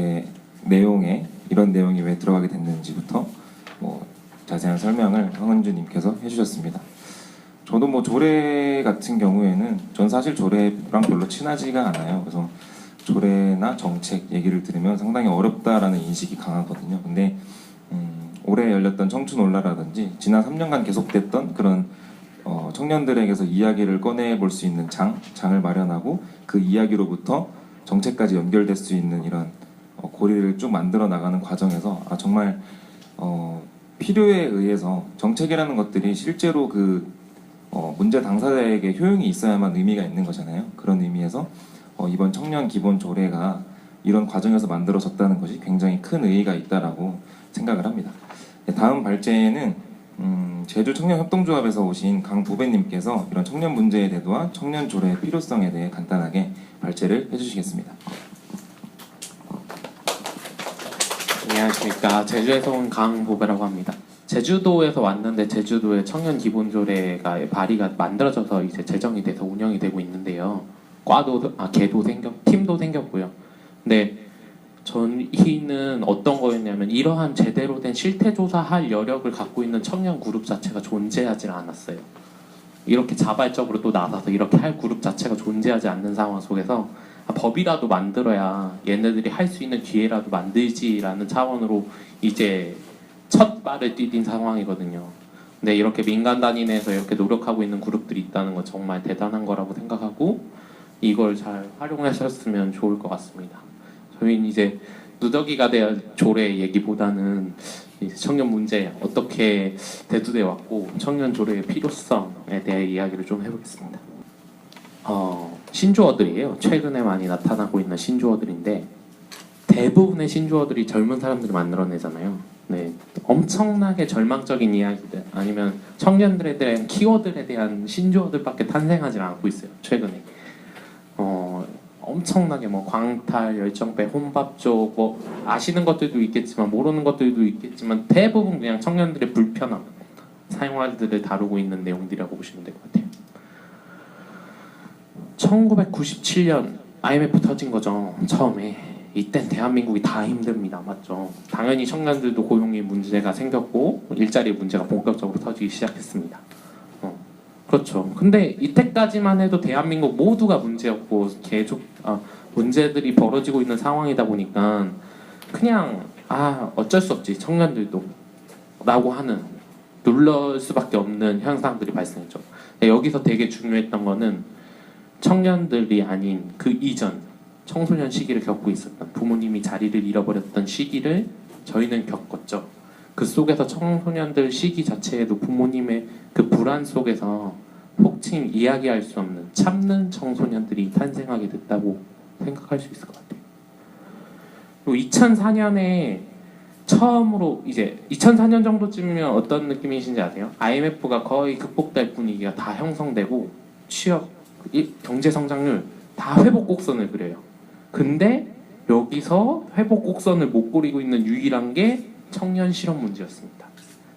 조례 내용에 이런 내용이 왜 들어가게 됐는지부터 자세한 설명을 황은주님께서 해주셨습니다. 저도 조례 같은 경우에는 전 사실 조례랑 별로 친하지가 않아요. 그래서 조례나 정책 얘기를 들으면 상당히 어렵다라는 인식이 강하거든요. 근데 올해 열렸던 청춘올라라든지 지난 3년간 계속됐던 그런 청년들에게서 이야기를 꺼내볼 수 있는 장을 마련하고 그 이야기로부터 정책까지 연결될 수 있는 이런 고리를 쭉 만들어 나가는 과정에서 정말 필요에 의해서 정책이라는 것들이 실제로 그 문제 당사자에게 효용이 있어야만 의미가 있는 거잖아요. 그런 의미에서 이번 청년 기본 조례가 이런 과정에서 만들어졌다는 것이 굉장히 큰 의의가 있다라고 생각을 합니다. 다음 발제는 제주 청년협동조합에서 오신 강부배님께서 이런 청년 문제의 대두와 청년 조례의 필요성에 대해 간단하게 발제를 해주시겠습니다. 안녕하십니까. 제주에서 온 강보배라고 합니다. 제주도에서 왔는데 제주도에 청년 기본조례가 발의가 만들어져서 이제 제정이 돼서 운영이 되고 있는데요. 개도 팀도 생겼고요. 근데 저희는 어떤 거였냐면 이러한 제대로 된 실태조사할 여력을 갖고 있는 청년 그룹 자체가 존재하지 않았어요. 이렇게 자발적으로 또 나서서 이렇게 할 그룹 자체가 존재하지 않는 상황 속에서 법이라도 만들어야 얘네들이 할 수 있는 기회라도 만들지라는 차원으로 이제 첫 발을 디딘 상황이거든요. 근데 이렇게 민간 단위 내에서 이렇게 노력하고 있는 그룹들이 있다는 건 정말 대단한 거라고 생각하고 이걸 잘 활용하셨으면 좋을 것 같습니다. 저희는 이제 누더기가 될 조례 얘기보다는 청년 문제 어떻게 대두돼 왔고 청년 조례의 필요성에 대해 이야기를 좀 해보겠습니다. 신조어들이에요. 최근에 많이 나타나고 있는 신조어들인데 대부분의 신조어들이 젊은 사람들이 만들어내잖아요. 네, 엄청나게 절망적인 이야기들 아니면 청년들에 대한 키워드에 대한 신조어들밖에 탄생하지 않고 있어요. 최근에 엄청나게 광탈, 열정배, 혼밥족 아시는 것들도 있겠지만 모르는 것들도 있겠지만 대부분 그냥 청년들의 불편함, 생활들을 다루고 있는 내용들이라고 보시면 될 것 같아요. 1997년 IMF 터진 거죠. 처음에. 이땐 대한민국이 다 힘듭니다. 맞죠? 당연히 청년들도 고용의 문제가 생겼고 일자리 문제가 본격적으로 터지기 시작했습니다. 그렇죠. 근데 이때까지만 해도 대한민국 모두가 문제였고 계속 문제들이 벌어지고 있는 상황이다 보니까 그냥 어쩔 수 없지 청년들도 라고 하는 놀랄 수밖에 없는 현상들이 발생했죠. 여기서 되게 중요했던 거는 청년들이 아닌 그 이전 청소년 시기를 겪고 있었던 부모님이 자리를 잃어버렸던 시기를 저희는 겪었죠. 그 속에서 청소년들 시기 자체에도 부모님의 그 불안 속에서 혹칭 이야기할 수 없는 참는 청소년들이 탄생하게 됐다고 생각할 수 있을 것 같아요. 그리고 2004년에 처음으로 이제 2004년 정도쯤이면 어떤 느낌이신지 아세요? IMF가 거의 극복될 분위기가 다 형성되고 취업, 경제 성장률 다 회복 곡선을 그려요. 근데 여기서 회복 곡선을 못 그리고 있는 유일한 게 청년 실업 문제였습니다.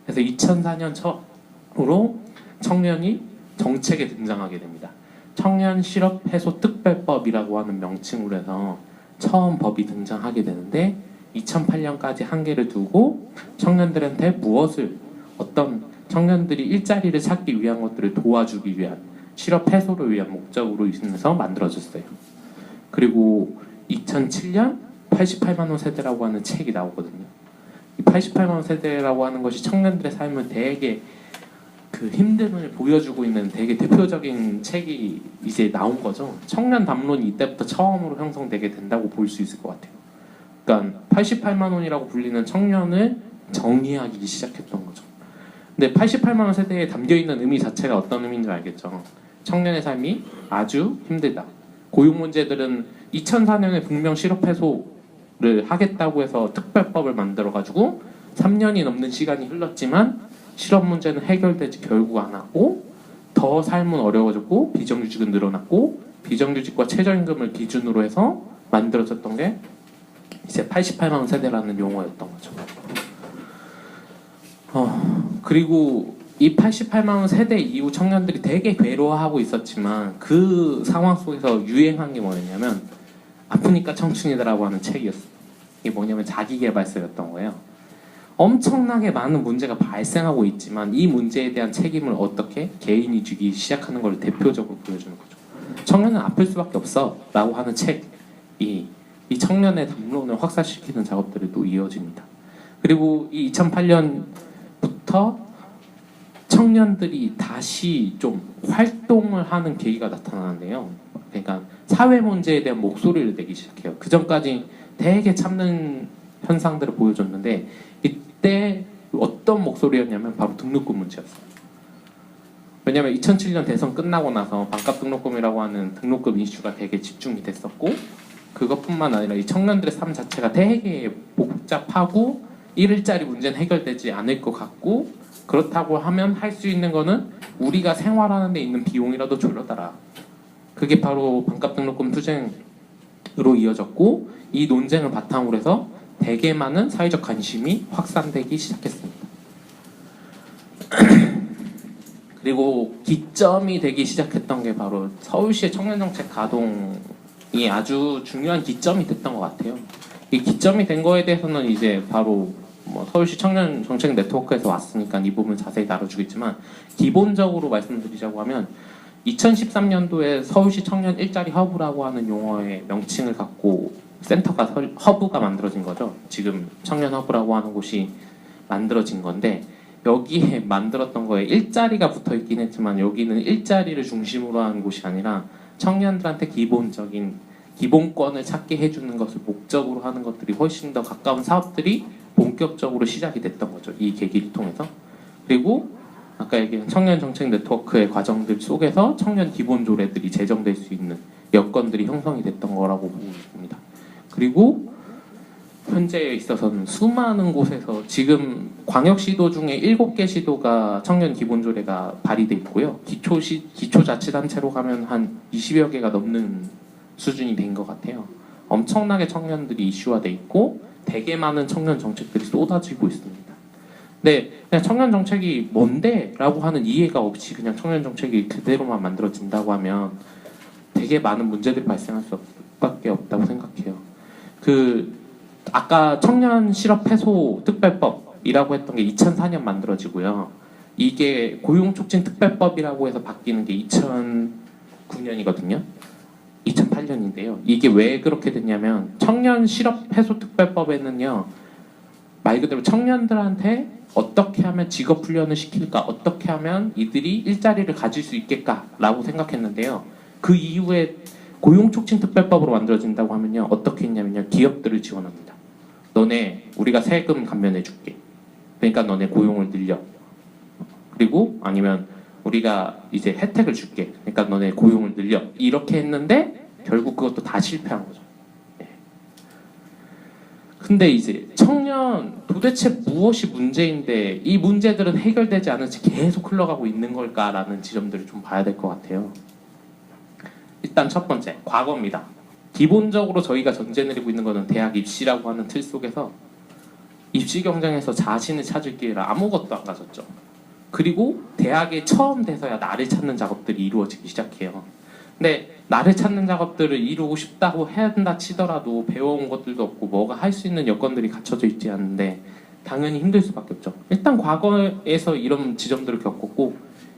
그래서 2004년 처음으로 청년이 정책에 등장하게 됩니다. 청년 실업 해소 특별법이라고 하는 명칭으로 해서 처음 법이 등장하게 되는데 2008년까지 한계를 두고 청년들한테 어떤 청년들이 일자리를 찾기 위한 것들을 도와주기 위한 실업 해소를 위한 목적으로 인해서 만들어졌어요. 그리고 2007년 88만 원 세대라고 하는 책이 나오거든요. 이 88만 원 세대라고 하는 것이 청년들의 삶을 되게 그 힘듦을 보여주고 있는 되게 대표적인 책이 이제 나온 거죠. 청년 담론이 이때부터 처음으로 형성되게 된다고 볼 수 있을 것 같아요. 그러니까 88만 원이라고 불리는 청년을 정의하기 시작했던 거죠. 근데 88만 원 세대에 담겨있는 의미 자체가 어떤 의미인지 알겠죠. 청년의 삶이 아주 힘들다. 고용 문제들은 2004년에 분명 실업 해소를 하겠다고 해서 특별법을 만들어가지고 3년이 넘는 시간이 흘렀지만 실업 문제는 해결되지 결국 안 하고 더 삶은 어려워졌고 비정규직은 늘어났고 비정규직과 최저임금을 기준으로 해서 만들어졌던 게 이제 88만 원 세대라는 용어였던 거죠. 그리고 이 88만 원 세대 이후 청년들이 되게 괴로워하고 있었지만 그 상황 속에서 유행한 게 뭐였냐면 아프니까 청춘이다라고 하는 책이었어요. 이게 뭐냐면 자기계발서였던 거예요. 엄청나게 많은 문제가 발생하고 있지만 이 문제에 대한 책임을 어떻게 개인이 지기 시작하는 걸 대표적으로 보여주는 거죠. 청년은 아플 수밖에 없어 라고 하는 책이 이 청년의 담론을 확산시키는 작업들이 또 이어집니다. 그리고 이 2008년부터 청년들이 다시 좀 활동을 하는 계기가 나타나는데요. 그러니까 사회 문제에 대한 목소리를 내기 시작해요. 그 전까지 되게 참는 현상들을 보여줬는데 이때 어떤 목소리였냐면 바로 등록금 문제였어요. 왜냐하면 2007년 대선 끝나고 나서 반값 등록금이라고 하는 등록금 이슈가 되게 집중이 됐었고 그것뿐만 아니라 이 청년들의 삶 자체가 되게 복잡하고 일일짜리 문제는 해결되지 않을 것 같고 그렇다고 하면 할 수 있는 거는 우리가 생활하는 데 있는 비용이라도 줄여달라. 그게 바로 반값 등록금 투쟁으로 이어졌고 이 논쟁을 바탕으로 해서 되게 많은 사회적 관심이 확산되기 시작했습니다. 그리고 기점이 되기 시작했던 게 바로 서울시의 청년정책 가동이 아주 중요한 기점이 됐던 것 같아요. 이 기점이 된 거에 대해서는 이제 바로 서울시 청년정책 네트워크에서 왔으니까 이 부분 자세히 다뤄주겠지만 기본적으로 말씀드리자고 하면 2013년도에 서울시 청년 일자리 허브라고 하는 용어의 명칭을 갖고 허브가 만들어진 거죠. 지금 청년 허브라고 하는 곳이 만들어진 건데 여기에 만들었던 거에 일자리가 붙어 있긴 했지만 여기는 일자리를 중심으로 하는 곳이 아니라 청년들한테 기본적인 기본권을 찾게 해주는 것을 목적으로 하는 것들이 훨씬 더 가까운 사업들이 본격적으로 시작이 됐던 거죠. 이 계기를 통해서. 그리고 아까 얘기한 청년 정책 네트워크의 과정들 속에서 청년 기본 조례들이 제정될 수 있는 여건들이 형성이 됐던 거라고 보고 있습니다. 그리고 현재에 있어서는 수많은 곳에서 지금 광역시도 중에 7개 시도가 청년 기본조례가 발의돼 있고요. 기초자치단체로 가면 한 20여 개가 넘는 수준이 된 것 같아요. 엄청나게 청년들이 이슈화돼 있고 되게 많은 청년 정책들이 쏟아지고 있습니다. 근데 그냥 청년 정책이 뭔데? 라고 하는 이해가 없이 그냥 청년 정책이 그대로만 만들어진다고 하면 되게 많은 문제들이 발생할 수밖에 없다고 생각해요. 아까 청년 실업 해소 특별법이라고 했던 게 2004년 만들어지고요. 이게 고용촉진 특별법이라고 해서 바뀌는 게 2009년이거든요. 2008년인데요. 이게 왜 그렇게 됐냐면 청년 실업 해소 특별법에는요. 말 그대로 청년들한테 어떻게 하면 직업 훈련을 시킬까? 어떻게 하면 이들이 일자리를 가질 수 있겠까라고 생각했는데요. 그 이후에 고용촉진 특별법으로 만들어진다고 하면요. 어떻게 했냐면요. 기업들을 지원합니다. 너네 우리가 세금 감면해 줄게. 그러니까 너네 고용을 늘려. 그리고 아니면 우리가 이제 혜택을 줄게. 그러니까 너네 고용을 늘려. 이렇게 했는데 결국 그것도 다 실패한 거죠. 네. 근데 이제 청년 도대체 무엇이 문제인데 이 문제들은 해결되지 않은 채 계속 흘러가고 있는 걸까라는 지점들을 좀 봐야 될 것 같아요. 일단 첫 번째, 과거입니다. 기본적으로 저희가 전제 내리고 있는 것은 대학 입시라고 하는 틀 속에서 입시 경쟁에서 자신을 찾을 기회를 아무것도 안 가졌죠. 그리고 대학에 처음 돼서야 나를 찾는 작업들이 이루어지기 시작해요. 근데 나를 찾는 작업들을 이루고 싶다고 한다 치더라도 배워온 것들도 없고 뭐가 할 수 있는 여건들이 갖춰져 있지 않은데 당연히 힘들 수밖에 없죠. 일단 과거에서 이런 지점들을 겪었고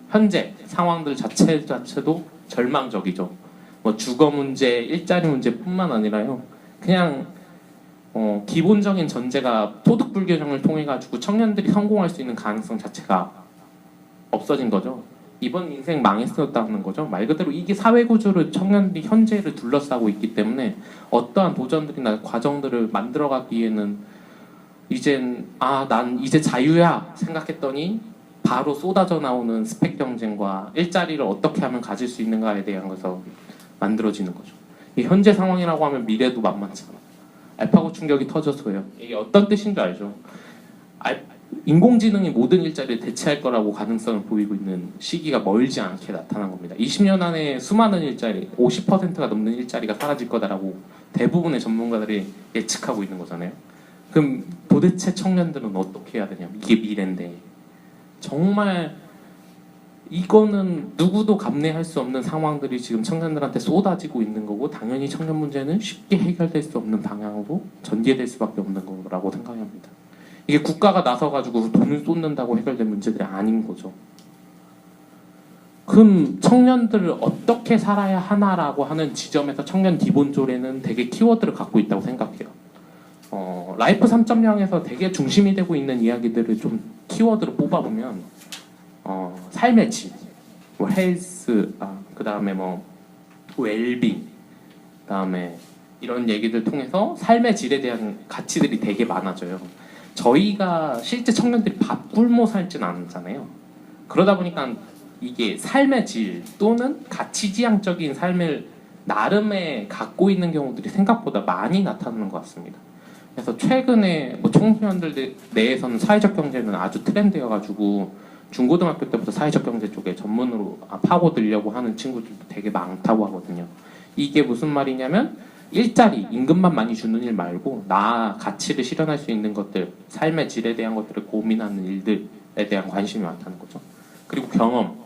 현재 상황들 자체도 절망적이죠. 뭐 주거 문제, 일자리 문제뿐만 아니라요. 그냥 기본적인 전제가 소득 불균형을 통해 가지고 청년들이 성공할 수 있는 가능성 자체가 없어진 거죠. 이번 인생 망했었다는 거죠. 말 그대로 이게 사회 구조를 청년들이 현재를 둘러싸고 있기 때문에 어떠한 도전들이나 과정들을 만들어가기에는 난 이제 자유야 생각했더니 바로 쏟아져 나오는 스펙 경쟁과 일자리를 어떻게 하면 가질 수 있는가에 대한 것에서 만들어지는 거죠. 이 현재 상황이라고 하면 미래도 만만치 않아. 알파고 충격이 터져서요. 이게 어떤 뜻인 줄 알죠? 인공지능이 모든 일자리를 대체할 거라고 가능성을 보이고 있는 시기가 멀지 않게 나타난 겁니다. 20년 안에 수많은 일자리, 50%가 넘는 일자리가 사라질 거다라고 대부분의 전문가들이 예측하고 있는 거잖아요. 그럼 도대체 청년들은 어떻게 해야 되냐? 이게 미래인데 정말 이거는 누구도 감내할 수 없는 상황들이 지금 청년들한테 쏟아지고 있는 거고, 당연히 청년 문제는 쉽게 해결될 수 없는 방향으로 전개될 수밖에 없는 거라고 생각합니다. 이게 국가가 나서가지고 돈을 쏟는다고 해결될 문제들이 아닌 거죠. 그럼 청년들을 어떻게 살아야 하나라고 하는 지점에서 청년 기본조례는 되게 키워드를 갖고 있다고 생각해요. 라이프 3.0에서 되게 중심이 되고 있는 이야기들을 좀 키워드로 뽑아보면 삶의 질, 뭐 헬스, 그 다음에 뭐 웰빙, 그 다음에 이런 얘기들 통해서 삶의 질에 대한 가치들이 되게 많아져요. 저희가 실제 청년들이 밥 굶어 살진 않잖아요. 그러다 보니까 이게 삶의 질 또는 가치지향적인 삶을 나름의 갖고 있는 경우들이 생각보다 많이 나타나는 것 같습니다. 그래서 최근에 뭐 청소년들 내에서는 사회적 경제는 아주 트렌드여가지고 중고등학교 때부터 사회적 경제 쪽에 전문으로 파고들려고 하는 친구들도 되게 많다고 하거든요. 이게 무슨 말이냐면 일자리, 임금만 많이 주는 일 말고 나 가치를 실현할 수 있는 것들, 삶의 질에 대한 것들을 고민하는 일들에 대한 관심이 많다는 거죠. 그리고 경험.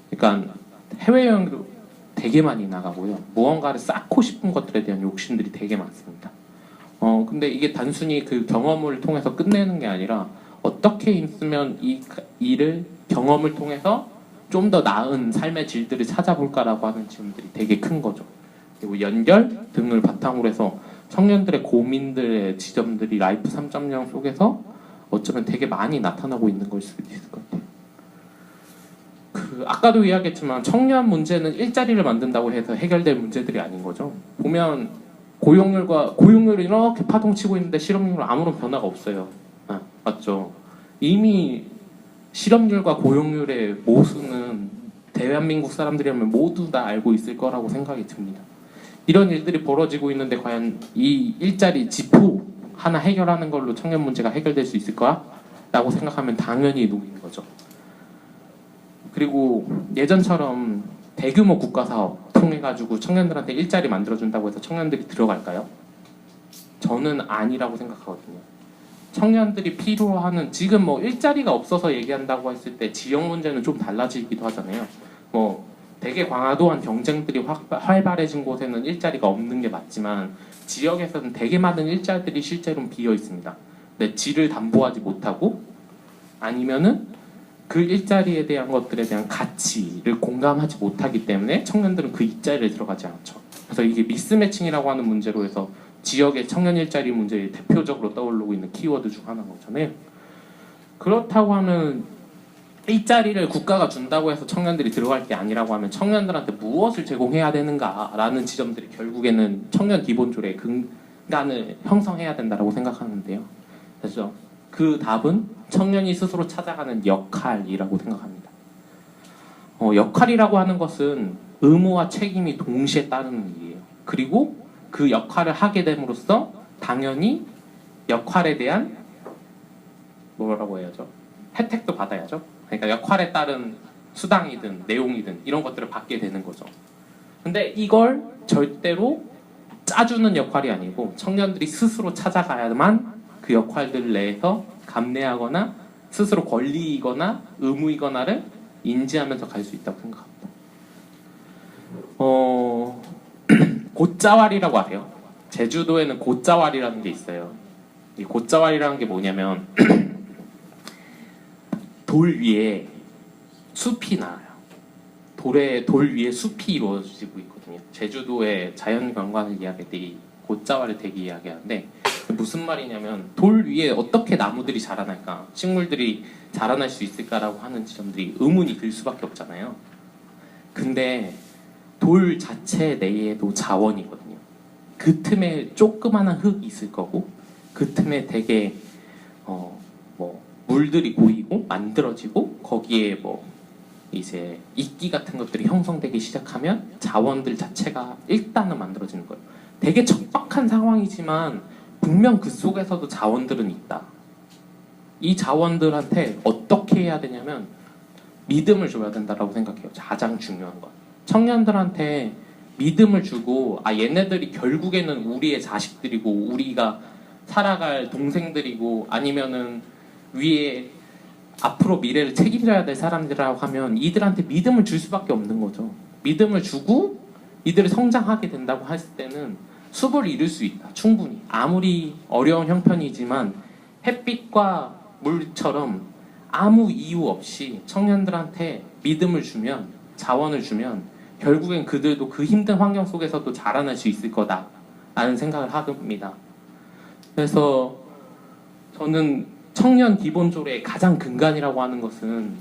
그러니까 해외여행도 되게 많이 나가고요. 무언가를 쌓고 싶은 것들에 대한 욕심들이 되게 많습니다. 근데 이게 단순히 그 경험을 통해서 끝내는 게 아니라 어떻게 있으면 이 일을 경험을 통해서 좀 더 나은 삶의 질들을 찾아볼까라고 하는 질문들이 되게 큰 거죠. 그리고 연결 등을 바탕으로 해서 청년들의 고민들의 지점들이 라이프 3.0 속에서 어쩌면 되게 많이 나타나고 있는 걸 수도 있을 것 같아요. 아까도 이야기했지만 청년 문제는 일자리를 만든다고 해서 해결될 문제들이 아닌 거죠. 보면 고용률이 이렇게 파동치고 있는데 실업률은 아무런 변화가 없어요. 맞죠? 이미 실업률과 고용률의 모순은 대한민국 사람들이라면 모두 다 알고 있을 거라고 생각이 듭니다. 이런 일들이 벌어지고 있는데 과연 이 일자리 지표 하나 해결하는 걸로 청년 문제가 해결될 수 있을까? 라고 생각하면 당연히 노인 거죠. 그리고 예전처럼 대규모 국가사업 통해가지고 청년들한테 일자리 만들어준다고 해서 청년들이 들어갈까요? 저는 아니라고 생각하거든요. 청년들이 필요하는, 지금 뭐 일자리가 없어서 얘기한다고 했을 때 지역 문제는 좀 달라지기도 하잖아요. 뭐 되게 과도한 경쟁들이 활발해진 곳에는 일자리가 없는 게 맞지만 지역에서는 되게 많은 일자리들이 실제로는 비어 있습니다. 근데 질을 담보하지 못하고 아니면은 그 일자리에 대한 것들에 대한 가치를 공감하지 못하기 때문에 청년들은 그 일자리에 들어가지 않죠. 그래서 이게 미스매칭이라고 하는 문제로 해서 지역의 청년 일자리 문제에 대표적으로 떠오르고 있는 키워드 중 하나인 거잖아요. 그렇다고 하면 일자리를 국가가 준다고 해서 청년들이 들어갈 게 아니라고 하면 청년들한테 무엇을 제공해야 되는가라는 지점들이 결국에는 청년 기본조례의 근간을 형성해야 된다고 생각하는데요. 그래서 그 답은 청년이 스스로 찾아가는 역할이라고 생각합니다. 역할이라고 하는 것은 의무와 책임이 동시에 따르는 일이에요. 그리고 그 역할을 하게 됨으로써 당연히 역할에 대한 뭐라고 해야죠? 혜택도 받아야죠. 그러니까 역할에 따른 수당이든 내용이든 이런 것들을 받게 되는 거죠. 근데 이걸 절대로 짜주는 역할이 아니고 청년들이 스스로 찾아가야만 그 역할들 내에서 감내하거나 스스로 권리이거나 의무이거나를 인지하면서 갈 수 있다고 생각합니다. 곶자왈이라고 하세요. 제주도에는 곶자왈이라는 게 있어요. 이 곶자왈이라는 게 뭐냐면 돌 위에 숲이 나요. 돌 위에 숲이 이루어지고 있거든요. 제주도의 자연경관을 이야기할 때 이 곶자왈을 되게 이야기하는데 무슨 말이냐면 돌 위에 어떻게 나무들이 자라날까, 식물들이 자라날 수 있을까라고 하는 지점들이 의문이 들 수밖에 없잖아요. 근데 돌 자체 내에도 자원이거든요. 그 틈에 조그마한 흙이 있을 거고 그 틈에 되게 뭐 물들이 고이고 만들어지고 거기에 뭐 이제 이끼 같은 것들이 형성되기 시작하면 자원들 자체가 일단은 만들어지는 거예요. 되게 척박한 상황이지만 분명 그 속에서도 자원들은 있다. 이 자원들한테 어떻게 해야 되냐면 믿음을 줘야 된다고 생각해요. 가장 중요한 건. 청년들한테 믿음을 주고 얘네들이 결국에는 우리의 자식들이고 우리가 살아갈 동생들이고 아니면은 위에 앞으로 미래를 책임져야 될 사람들이라고 하면 이들한테 믿음을 줄 수밖에 없는 거죠. 믿음을 주고 이들을 성장하게 된다고 했을 때는 숲을 이룰 수 있다. 충분히. 아무리 어려운 형편이지만 햇빛과 물처럼 아무 이유 없이 청년들한테 믿음을 주면, 자원을 주면 결국엔 그들도 그 힘든 환경 속에서도 자라날 수 있을 거다라는 생각을 합니다. 그래서 저는 청년 기본조례의 가장 근간이라고 하는 것은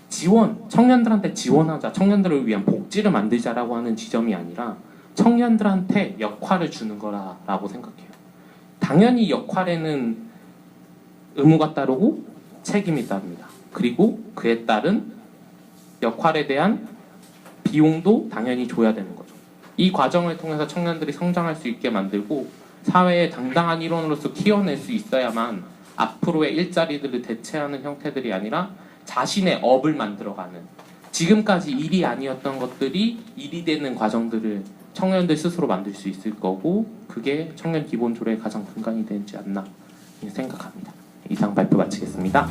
지원, 청년들한테 지원하자, 청년들을 위한 복지를 만들자라고 하는 지점이 아니라 청년들한테 역할을 주는 거라고 생각해요. 당연히 역할에는 의무가 따르고 책임이 따릅니다. 그리고 그에 따른 역할에 대한 비용도 당연히 줘야 되는 거죠. 이 과정을 통해서 청년들이 성장할 수 있게 만들고 사회의 당당한 일원으로서 키워낼 수 있어야만 앞으로의 일자리들을 대체하는 형태들이 아니라 자신의 업을 만들어가는, 지금까지 일이 아니었던 것들이 일이 되는 과정들을 청년들 스스로 만들 수 있을 거고, 그게 청년 기본조례의 가장 근간이 되지 않나 생각합니다. 이상 발표 마치겠습니다.